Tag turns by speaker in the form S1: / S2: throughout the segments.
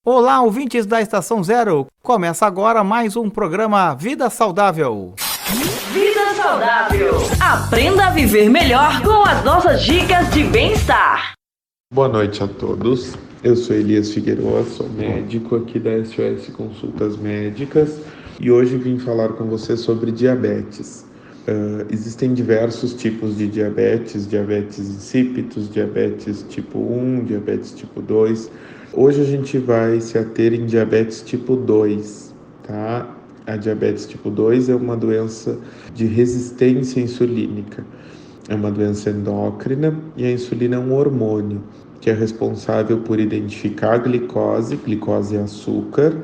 S1: Olá, ouvintes da Estação Zero! Começa agora mais um programa Vida Saudável.
S2: Vida Saudável. Aprenda a viver melhor com as nossas dicas de bem-estar.
S3: Boa noite a todos. Eu sou Elias Figueroa, sou médico aqui da SOS Consultas Médicas e hoje vim falar com você sobre diabetes. Existem diversos tipos de diabetes insípidos, diabetes tipo 1, diabetes tipo 2. Hoje a gente vai se ater em diabetes tipo 2, tá? A diabetes tipo 2 é uma doença de resistência insulínica. É uma doença endócrina e a insulina é um hormônio que é responsável por identificar a glicose é açúcar,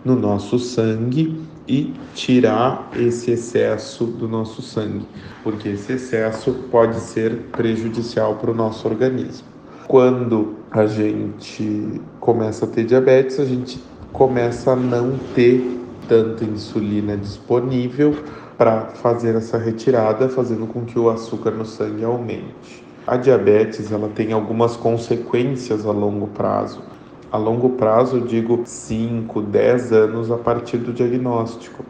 S3: no nosso sangue e tirar esse excesso do nosso sangue, porque esse excesso pode ser prejudicial para o nosso organismo. Quando a gente começa a ter diabetes, a gente começa a não ter tanta insulina disponível para fazer essa retirada, fazendo com que o açúcar no sangue aumente. A diabetes, ela tem algumas consequências a longo prazo. A longo prazo, eu digo 5, 10 anos a partir do diagnóstico.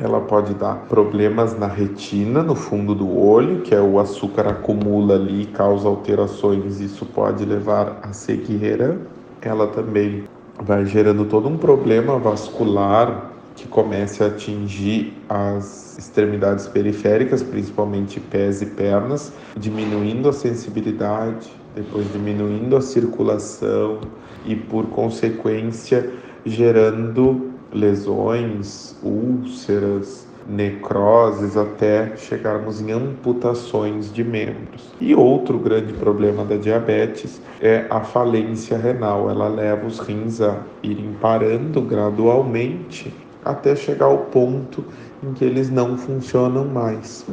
S3: Ela pode dar problemas na retina, no fundo do olho, que é o açúcar acumula ali e causa alterações, isso pode levar à cegueira. Ela também vai gerando todo um problema vascular que comece a atingir as extremidades periféricas, principalmente pés e pernas, diminuindo a sensibilidade, depois diminuindo a circulação e, por consequência, gerando lesões, úlceras, necroses, até chegarmos em amputações de membros. E outro grande problema da diabetes é a falência renal. Ela leva os rins a irem parando gradualmente até chegar ao ponto em que eles não funcionam mais.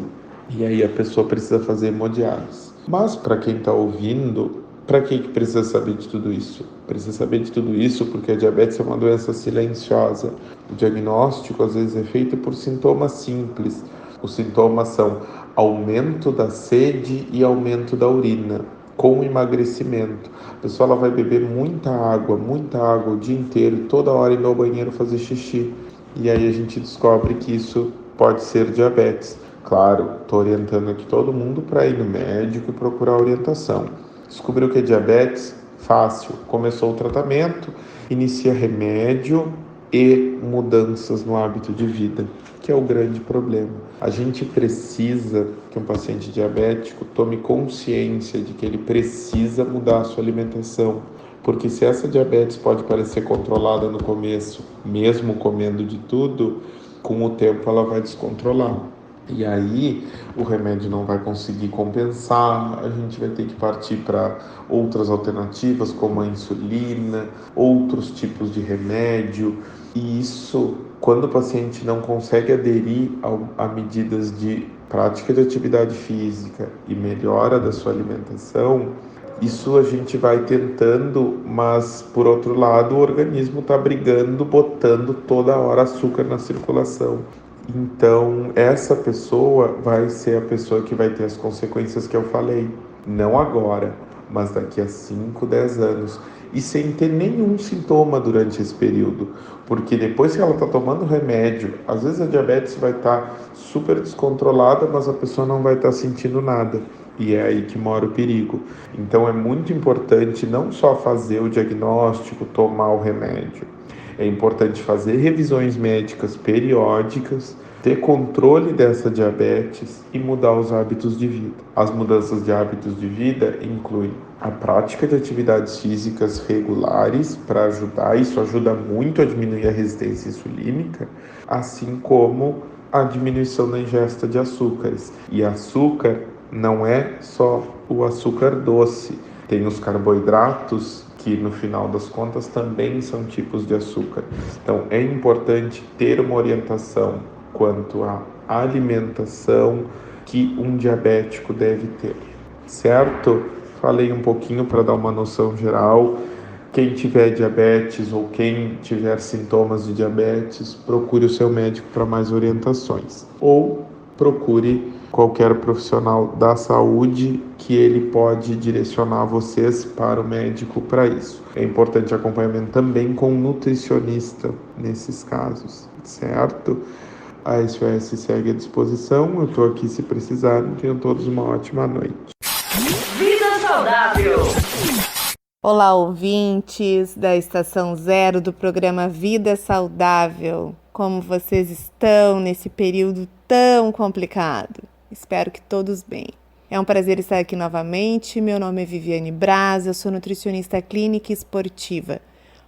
S3: E aí a pessoa precisa fazer hemodiálise. Mas para quem está ouvindo, para que precisa saber de tudo isso? Precisa saber de tudo isso porque a diabetes é uma doença silenciosa. O diagnóstico às vezes é feito por sintomas simples. Os sintomas são aumento da sede e aumento da urina, com emagrecimento. A pessoa ela vai beber muita água o dia inteiro, toda hora indo ao banheiro fazer xixi. E aí a gente descobre que isso pode ser diabetes. Claro, estou orientando aqui todo mundo para ir no médico e procurar orientação. Descobriu que é diabetes? Fácil. Começou o tratamento, inicia remédio e mudanças no hábito de vida, que é o grande problema. A gente precisa que um paciente diabético tome consciência de que ele precisa mudar a sua alimentação, porque se essa diabetes pode parecer controlada no começo, mesmo comendo de tudo, com o tempo ela vai descontrolar. E aí o remédio não vai conseguir compensar, a gente vai ter que partir para outras alternativas, como a insulina, outros tipos de remédio. E isso, quando o paciente não consegue aderir a medidas de prática de atividade física e melhora da sua alimentação, isso a gente vai tentando, mas por outro lado o organismo está brigando, botando toda hora açúcar na circulação. Então essa pessoa vai ser a pessoa que vai ter as consequências que eu falei. Não agora, mas daqui a 5, 10 anos. E sem ter nenhum sintoma durante esse período. Porque depois que ela está tomando remédio, às vezes a diabetes vai estar super descontrolada, mas a pessoa não vai estar sentindo nada. E é aí que mora o perigo. Então é muito importante não só fazer o diagnóstico, tomar o remédio. É importante fazer revisões médicas periódicas, ter controle dessa diabetes e mudar os hábitos de vida. As mudanças de hábitos de vida incluem a prática de atividades físicas regulares para ajudar, isso ajuda muito a diminuir a resistência insulínica, assim como a diminuição da ingesta de açúcares. E açúcar não é só o açúcar doce, tem os carboidratos que no final das contas também são tipos de açúcar. Então é importante ter uma orientação quanto à alimentação que um diabético deve ter, certo? Falei um pouquinho para dar uma noção geral. Quem tiver diabetes ou quem tiver sintomas de diabetes, procure o seu médico para mais orientações ou procure qualquer profissional da saúde que ele pode direcionar vocês para o médico para isso. É importante acompanhamento também com um nutricionista nesses casos, certo? A SOS segue à disposição, eu estou aqui se precisarem. Tenham todos uma ótima noite.
S2: Vida Saudável.
S4: Olá, ouvintes da Estação Zero do programa Vida Saudável. Como vocês estão nesse período tão complicado? Espero que todos bem. É um prazer estar aqui novamente. Meu nome é Viviane Braz, eu sou nutricionista clínica e esportiva.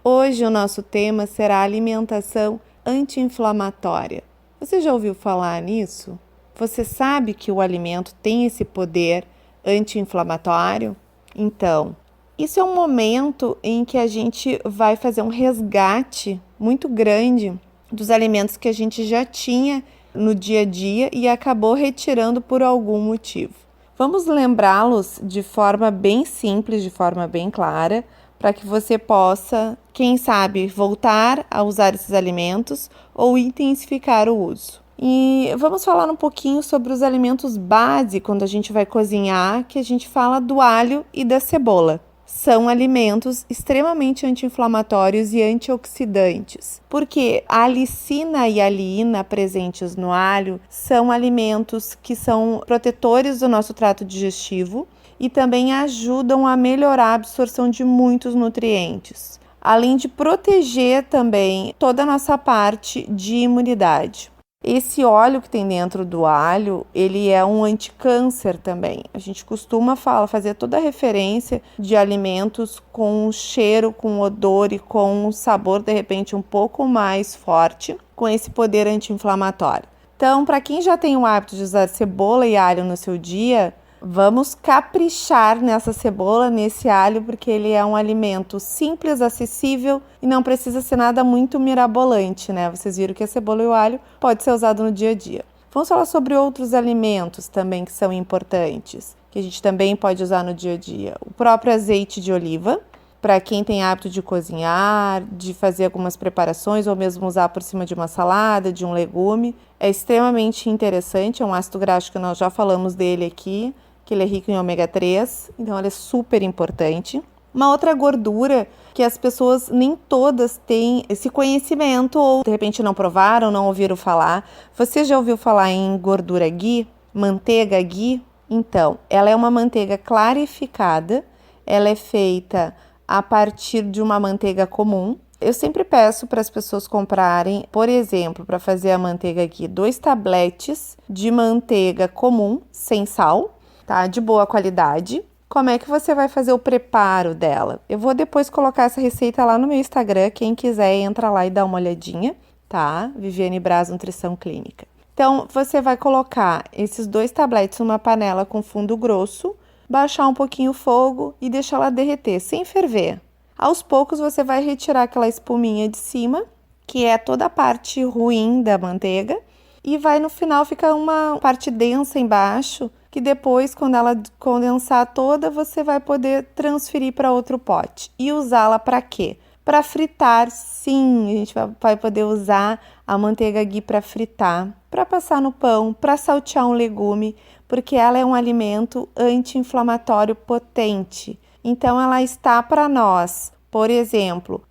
S4: Hoje o nosso tema será alimentação anti-inflamatória. Você já ouviu falar nisso? Você sabe que o alimento tem esse poder anti-inflamatório? Então, isso é um momento em que a gente vai fazer um resgate muito grande dos alimentos que a gente já tinha no dia a dia e acabou retirando por algum motivo. Vamos lembrá-los de forma bem simples, de forma bem clara, para que você possa, quem sabe, voltar a usar esses alimentos ou intensificar o uso. E vamos falar um pouquinho sobre os alimentos base quando a gente vai cozinhar, que a gente fala do alho e da cebola. São alimentos extremamente anti-inflamatórios e antioxidantes, porque a alicina e a liina presentes no alho são alimentos que são protetores do nosso trato digestivo e também ajudam a melhorar a absorção de muitos nutrientes, além de proteger também toda a nossa parte de imunidade. Esse óleo que tem dentro do alho, ele é um anticâncer também. A gente costuma fazer toda a referência de alimentos com cheiro, com odor e com um sabor de repente um pouco mais forte, com esse poder anti-inflamatório. Então, para quem já tem o hábito de usar cebola e alho no seu dia, vamos caprichar nessa cebola, nesse alho, porque ele é um alimento simples, acessível e não precisa ser nada muito mirabolante, né? Vocês viram que a cebola e o alho pode ser usado no dia a dia. Vamos falar sobre outros alimentos também que são importantes, que a gente também pode usar no dia a dia. O próprio azeite de oliva, para quem tem hábito de cozinhar, de fazer algumas preparações ou mesmo usar por cima de uma salada, de um legume, é extremamente interessante, é um ácido graxo que nós já falamos dele aqui, que ele é rico em ômega 3, então ele é super importante. Uma outra gordura que as pessoas nem todas têm esse conhecimento ou de repente não provaram, não ouviram falar. Você já ouviu falar em gordura ghee? Manteiga ghee? Então, ela é uma manteiga clarificada, ela é feita a partir de uma manteiga comum. Eu sempre peço para as pessoas comprarem, por exemplo, para fazer a manteiga ghee, 2 tabletes de manteiga comum, sem sal, tá? De boa qualidade. Como é que você vai fazer o preparo dela? Eu vou depois colocar essa receita lá no meu Instagram, quem quiser entra lá e dá uma olhadinha, tá? Viviane Braz Nutrição Clínica. Então, você vai colocar esses 2 tabletes numa panela com fundo grosso, baixar um pouquinho o fogo e deixar ela derreter, sem ferver. Aos poucos você vai retirar aquela espuminha de cima, que é toda a parte ruim da manteiga, e vai no final ficar uma parte densa embaixo, que depois, quando ela condensar toda, você vai poder transferir para outro pote. E usá-la para quê? Para fritar, sim, a gente vai poder usar a manteiga ghee para fritar, para passar no pão, para saltear um legume, porque ela é um alimento anti-inflamatório potente. Então, ela está para nós, por exemplo,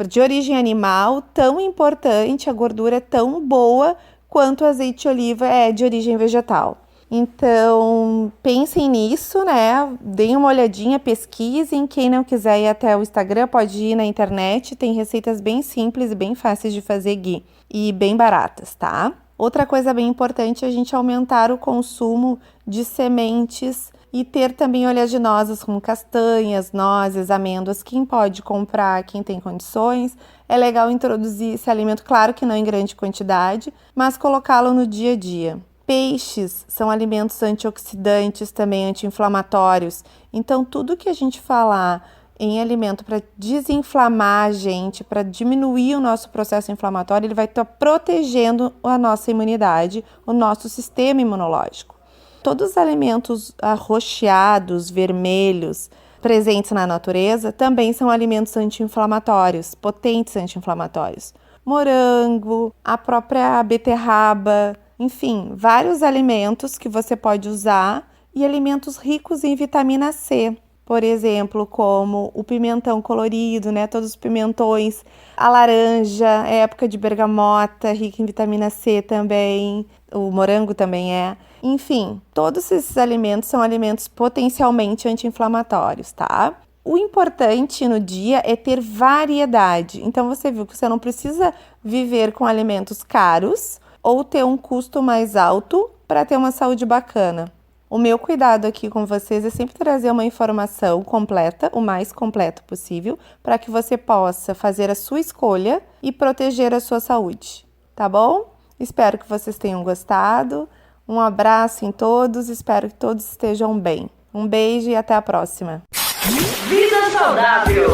S4: de origem animal, tão importante, a gordura é tão boa quanto o azeite de oliva é de origem vegetal. Então, pensem nisso, né? Deem uma olhadinha, pesquisem. Quem não quiser ir até o Instagram, pode ir na internet. Tem receitas bem simples e bem fáceis de fazer ghee e bem baratas, tá? Outra coisa bem importante é a gente aumentar o consumo de sementes e ter também oleaginosas como castanhas, nozes, amêndoas. Quem pode comprar, quem tem condições, é legal introduzir esse alimento, claro que não em grande quantidade, mas colocá-lo no dia a dia. Peixes são alimentos antioxidantes, também anti-inflamatórios. Então, tudo que a gente falar em alimento para desinflamar a gente, para diminuir o nosso processo inflamatório, ele vai estar protegendo a nossa imunidade, o nosso sistema imunológico. Todos os alimentos arroxeados, vermelhos, presentes na natureza, também são alimentos anti-inflamatórios, potentes anti-inflamatórios. Morango, a própria beterraba, Enfim, vários alimentos que você pode usar e alimentos ricos em vitamina C. Por exemplo, como o pimentão colorido, né? Todos os pimentões, a laranja, época de bergamota, rica em vitamina C também, o morango também é. Enfim, todos esses alimentos são alimentos potencialmente anti-inflamatórios, tá? O importante no dia é ter variedade. Então, você viu que você não precisa viver com alimentos caros ou ter um custo mais alto para ter uma saúde bacana. O meu cuidado aqui com vocês é sempre trazer uma informação completa, o mais completo possível, para que você possa fazer a sua escolha e proteger a sua saúde, tá bom? Espero que vocês tenham gostado. Um abraço em todos, espero que todos estejam bem. Um beijo e até a próxima.
S2: Vida Saudável.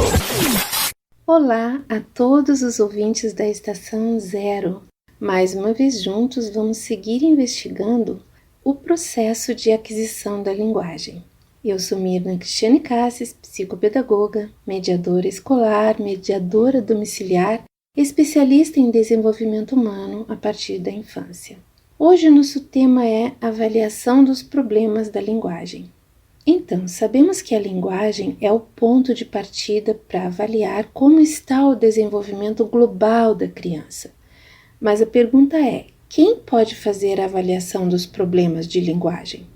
S5: Olá a todos os ouvintes da Estação Zero. Mais uma vez juntos vamos seguir investigando o processo de aquisição da linguagem. Eu sou Mirna Cristiane Cassis, psicopedagoga, mediadora escolar, mediadora domiciliar, especialista em desenvolvimento humano a partir da infância. Hoje nosso tema é avaliação dos problemas da linguagem. Então, sabemos que a linguagem é o ponto de partida para avaliar como está o desenvolvimento global da criança. Mas a pergunta é: quem pode fazer a avaliação dos problemas de linguagem?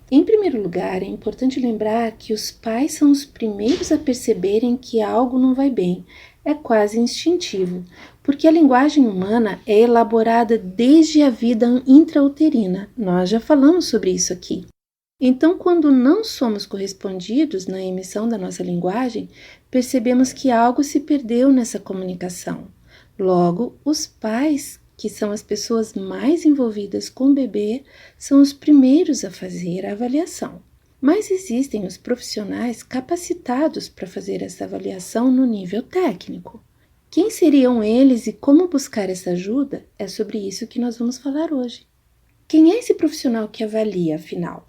S5: Em primeiro lugar, é importante lembrar que os pais são os primeiros a perceberem que algo não vai bem. É quase instintivo, porque a linguagem humana é elaborada desde a vida intrauterina. Nós já falamos sobre isso aqui. Então, quando não somos correspondidos na emissão da nossa linguagem, percebemos que algo se perdeu nessa comunicação. Logo, os pais, que são as pessoas mais envolvidas com o bebê, são os primeiros a fazer a avaliação. Mas existem os profissionais capacitados para fazer essa avaliação no nível técnico. Quem seriam eles e como buscar essa ajuda? É sobre isso que nós vamos falar hoje. Quem é esse profissional que avalia, afinal?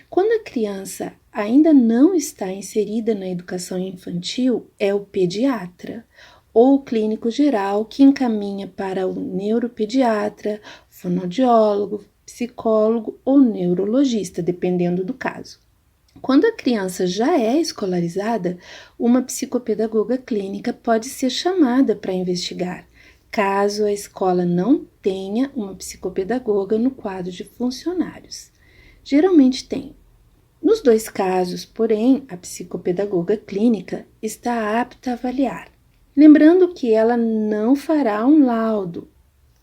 S5: Quando a criança ainda não está inserida na educação infantil, é o pediatra ou o clínico geral que encaminha para o neuropediatra, fonoaudiólogo, psicólogo ou neurologista, dependendo do caso. Quando a criança já é escolarizada, uma psicopedagoga clínica pode ser chamada para investigar, caso a escola não tenha uma psicopedagoga no quadro de funcionários. Geralmente tem. Nos dois casos, porém, a psicopedagoga clínica está apta a avaliar. Lembrando que ela não fará um laudo.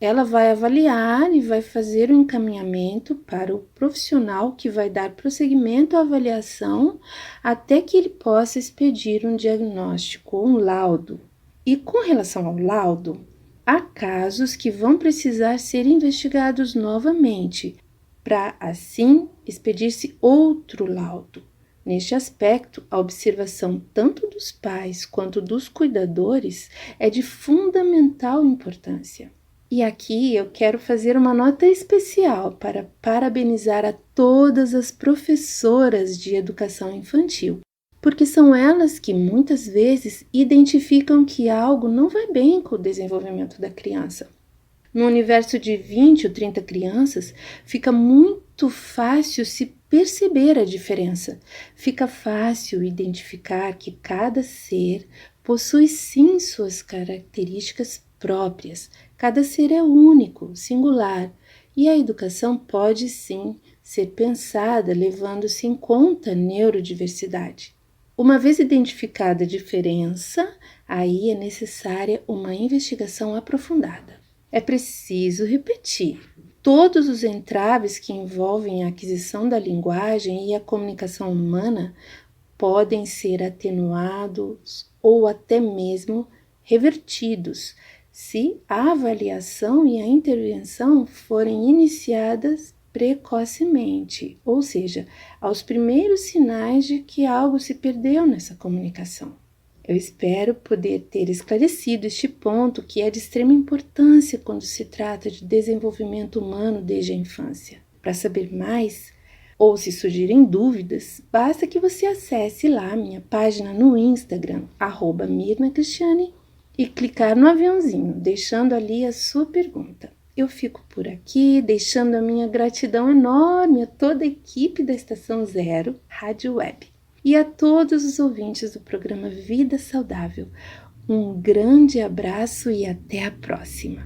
S5: Ela vai avaliar e vai fazer o encaminhamento para o profissional que vai dar prosseguimento à avaliação até que ele possa expedir um diagnóstico ou um laudo. E com relação ao laudo, há casos que vão precisar ser investigados novamente para, assim, expedir-se outro laudo. Neste aspecto, a observação tanto dos pais quanto dos cuidadores é de fundamental importância. E aqui eu quero fazer uma nota especial para parabenizar a todas as professoras de educação infantil, porque são elas que muitas vezes identificam que algo não vai bem com o desenvolvimento da criança. No universo de 20 ou 30 crianças, fica muito fácil se perceber a diferença. Fica fácil identificar que cada ser possui sim suas características próprias. Cada ser é único, singular, e a educação pode sim ser pensada levando-se em conta a neurodiversidade. Uma vez identificada a diferença, aí é necessária uma investigação aprofundada. É preciso repetir. Todos os entraves que envolvem a aquisição da linguagem e a comunicação humana podem ser atenuados ou até mesmo revertidos, se a avaliação e a intervenção forem iniciadas precocemente, ou seja, aos primeiros sinais de que algo se perdeu nessa comunicação. Eu espero poder ter esclarecido este ponto que é de extrema importância quando se trata de desenvolvimento humano desde a infância. Para saber mais, ou se surgirem dúvidas, basta que você acesse lá minha página no Instagram, @mirnacristiane, e clicar no aviãozinho, deixando ali a sua pergunta. Eu fico por aqui, deixando a minha gratidão enorme a toda a equipe da Estação Zero Rádio Web e a todos os ouvintes do programa Vida Saudável. Um grande abraço e até a próxima!